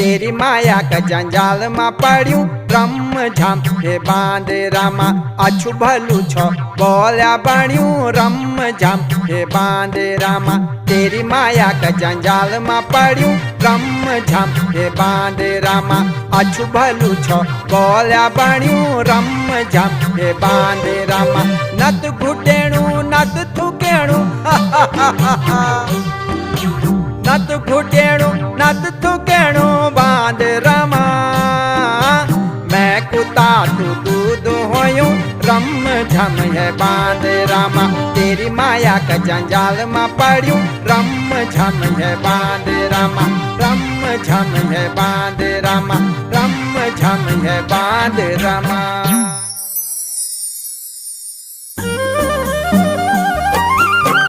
तेरी माया का जंजाल में पड़्यू रम झम हे बांध रामा अछु भलू छो बोल्या बण्यू रम झम हे बांध रामा तेरी माया का जंजाल में पड़्यू रम झम हे बांध रामा अछु भलू छो बोल्या बण्यू रम झम हे बांध रामा नत घुटेणु नत थुकेणु नत घुटेणु नत थुकेणु बांध रामा मैं कुता तू दूध होयूं रम झम है बांध रामा तेरी माया का जंजाल में पड़्यूं रम झम है बांध रामा रम झम है बांध रामा रम झम है बांध रामा।